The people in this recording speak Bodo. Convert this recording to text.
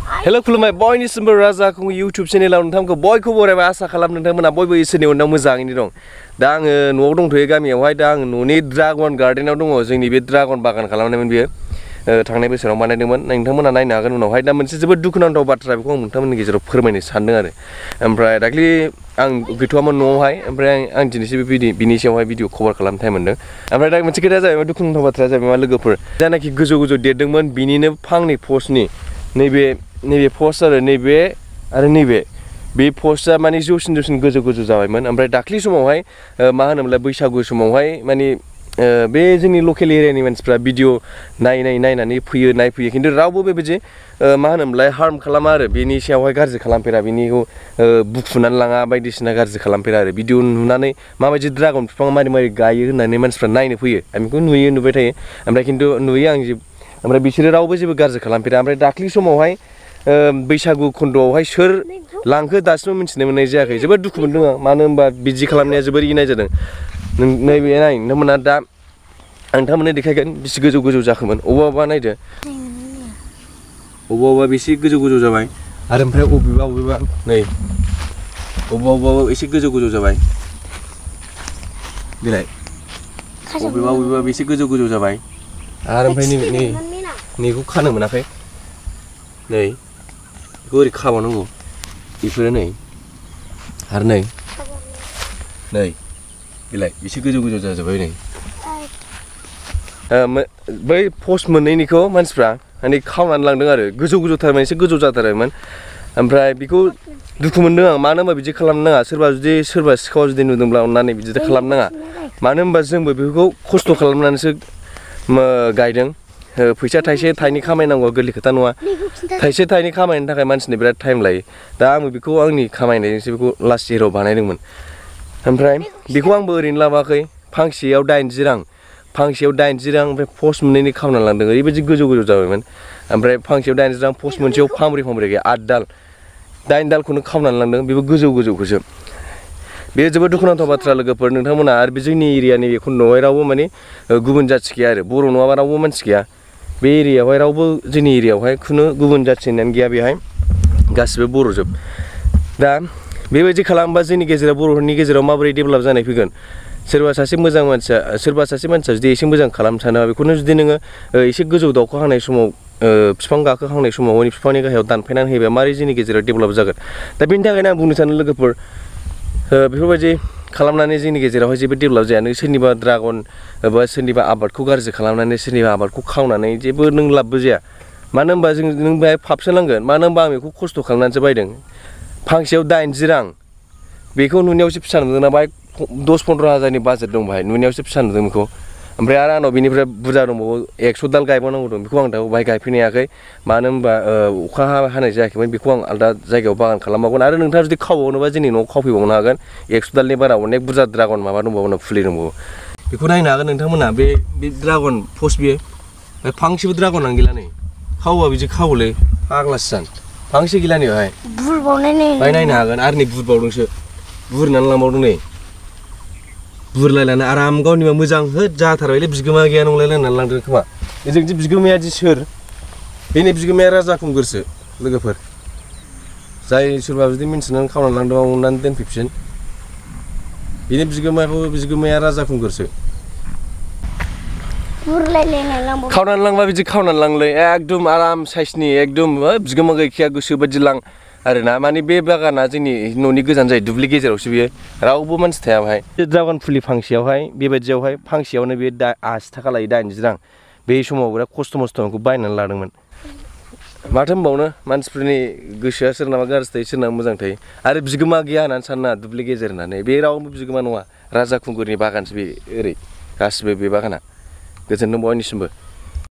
Hello खुलुमबाय बयनिसिमबो राजा खुंगु YouTube चेनेलाव नोंथांखौ बयखौ बरायबाय आसा खालाम नोंथांमोना बयबो इसोरनि अननायाव मोजाङैनो दं। दा आङो न'आव दंथ'यो गामियावहाय दा आं न'नि ड्रागन गार्डेनाव दङ जोंनि बे ड्रागन बागान खालामनायमोन बियो थांनाय बोसोराव बानायदोंमोन नोंथांमोना नायनो हागोन उनावहाय दा मोनसे जोबोद दुखुनांथाव बाथ्रा बेखौ आं नोंथांमोननि गेजेराव फोरमायनो सानदों आरो ओमफ्राय दाख्लि आं गैथ'वामोन न'आवहाय ओमफ्राय आं दिनैसो बिनि सायावहाय भिडिअ कभार खालामनो टाइम मोनदों ओमफ्राय दा मोनसे खोथाया जाहैबाय दुखुनांथाव बाथ्राया जाहैबाय मा लोगोफोर जानाखि गोजौ गोजौ देरदोंमोन बिनिनो फांनै पस्टनि नैबे पस्ट आरो नैबे बे पस्टआ माने जौसिन गोजौ जाबायमोन ओमफ्राय दाख्लि समावहाय मा होनोमोनलाय बैसागु समावहाय माने बे जोंनि लकेल एरियानि मानसिफ्रा भिडिअ नायनानै नायफैयो खिन्थु रावबो बेबायदि मा होनोमोनलाय हार्म खालामा आरो बेनि सायावहाय गाज्रि खालामफेरा बेनिखौ बुखुनानै लाङा बायदिसिना गाज्रि खालामफेरा आरो भिडिअ नुनानै माबायदि ड्रागन बिफाङा मारै गायो होननानै मानसिफ्रा नायनो फैयो आं बेखौ नुबाय थायो ओमफ्राय खिन्थु नुयो आं ओमफ्राय बिसोरो रावबो जेबो गाज्रि खालामफेरा ओमफ्राय दाख्लि समावहाय बैसागु खन्द'आवहाय सोर लांखो दासिमबो मिथिनो मोननाय जायाखै जोबोद दुखु मोनदों आं मानो होनबा बिदि खालामनाया जोबोर इनाय जादों नैबे नाय नोंथांमोना दा आं नोंथांमोननो देखायगोन बेसे गोजौ जाखोमोन अबेबा नायदो अबेबा बेसे गोजौ जाबाय आरो ओमफ्राय अबेबा नै अबेबा एसे गोजौ जाबाय बिलाय अबेबा बेसे गोजौ जाबाय आरो ओमफ्राय नैखौ खानो मोनाखै नै बेखौ ओरै खाबावनांगौ बेफोरो नै आरो नै बिलाय एसे गोजौ जाजोब्बाय नै बै पस्ट मोननैनिखौ मानसिफ्रा माने खावनानै लांदों आरो गोजौथारमोन एसे गोजौ जाथारोमोन ओमफ्राय बेखौ दुखु मोनदों आं मानो होनबा बिदि खालामनो नाङा सोरबा सिखावा जुदि नुदोंब्ला अननानै बिदि खालामनो नाङा मानो होनबा जोंबो बेफोरखौ खस्थ' खालामनानैसो गायदों फैसा थाइसे थाइनै खामायनांगौ गोरलै खोथा नङा थाइसे थाइनै खामायनो थाखाय मानसिनो बिराद टाइम लायो दा आंबो बेखौ आंनि खामायनायजोंसो बेखौ लास्ट इयाराव बानायदोंमोन ओमफ्राय बेखौ आंबो ओरैनो लाबोआखै फांसेयाव 80 रां ओमफ्राय पस्ट मोननैनि खावना लांदों ओरैबायदि गोजौ जाबायमोन ओमफ्राय फांसेयाव 80 रां पस्ट मोनसेयाव फांब्रै गैया 8 दाल 9 दालखौनो खावनानै लांदों बेबो गोजौखौसो बे जोबोद दुखुनांथाव बाथ्रा लोगोफोर नोंथांमोना आरो बे जोंनि एरियानि खन्द'आवहाय रावबो माने गुबुन जाथि गैया आरो बर' नङाबा रावबो मानसि गैया बे एरियायावहाय रावबो जोंनि एरियायावहाय खुनु गुबुन जाथि होननानै गैया बेहाय गासिबो बर'जोब दा बेबायदि खालामबा जोंनि गेजेराव बर'फोरनि गेजेराव माबोरै डेभेलप जानाय फैगोन सोरबा सासे मानसिया जुदि एसे मोजां खालामनो सानोबा बेखौनो जुदि नोङो एसे गोजौ दावखोहांनाय समाव बिफां गाखोहांनाय समाव बिफांनि गाहायाव दानफायनानै होयोबा मारै जोंनि गेजेराव डेभेलप जागोन दा बेनि थाखायनो आं बुंनो सानो लोगोफोर बेफोरबायदि खालामनानै जोंनि गेजेरावहाय जेबो डेभेलप जाया नों सोरनिबा ड्रागन बा सोरनिबा आबादखौ गाज्रि खालामनानै सोरनिबा आबादखौ खावनानै जेबो नों लाबबो जाया मानो होनबा नों बेहाय फाबसो नांगोन मानो होनबा आं बेखौ खस्थ' खालामनानैसो बायदों फांसेयाव 80 रां बेखौ नुनायावसो फिसा नुदोंना बाहाय 10-15 हाजारनि बाजेट दं बाहाय नुनायावसो फिसा नुदों बेखौ ओमफ्राय आरो आंनाव बेनिफ्राय बुरजा दंबावो 100 दाल गायबावनांगौ दं बेखौ आं दा बाहाय गायफैनो हायाखै मानो होनबा अखा हानाय जायाखैमोन बेखौ आं आलदा जायगायाव बागान खालामबावगोन आरो नोंथाङा जुदि खावबावनोबा जोंनि न'आव खावफैबावनो हागोन 100 दालनि बारा अनेक बुरजा ड्रागन माबा दंबावो फुलि दंबावो बेखौ नायनो हागोन नोंथांमोना बे ड्रागन पस्ट बियो फांसेबो ड्रागनानो गैला नै खावबा बिदि खावोलै फाग्लासो जान फांसे गैला नै बेहाय बाहाय नायनो हागोन आरो नै बुरबावदोंसो बुरनानै लांबावदों नै बुरलायनानै आराम गावनिबा मोजां जाथारबायलै बिगोमा गैया नंलायलायनानै लांदों खोमा जोंदि बिगोमायादि सोर बेनि बिगोमाया राजा खुंगुरसो लोगोफोर जाय सोरबा जुदि मिन्थिनानै खावनानै लांदोंबा अननानै दोनफैफिन बेनि बिगोमाया राजा खुंगुरसो खावनानै लांबा बिदि खावनानै लांलै एकदम आराम साइसनि एकदम बिगोमा गैखाया गोसो बायदि लां आरोना माने बे बागाना जोंनि न'नि गोजान जायो दुब्लि गेजेरावसो बियो रावबो मानसि थाया बाहाय ड्रागन फुलि फांसेयावहाय बेबायदियावहाय फांसेयावनो बे 80 थाखा लायो 80 रां बे समाव बिराद खस्थ' मस्थ'खौ बायनानै लादोंमोन माथो होनबावनो मानसिफोरनि गोसोआ सोरनाबा गाज्रि थायो सोरनाबा मोजां थायो आरो बिगोमा गैया होननानै सानना दुब्लि गेजेर होननानै बे रावबो बिगोमा नङा राजा खुंगुरनि बागानसो बे ओरै गासिबो बे बागाना गोजोनथों बयनिसिमबो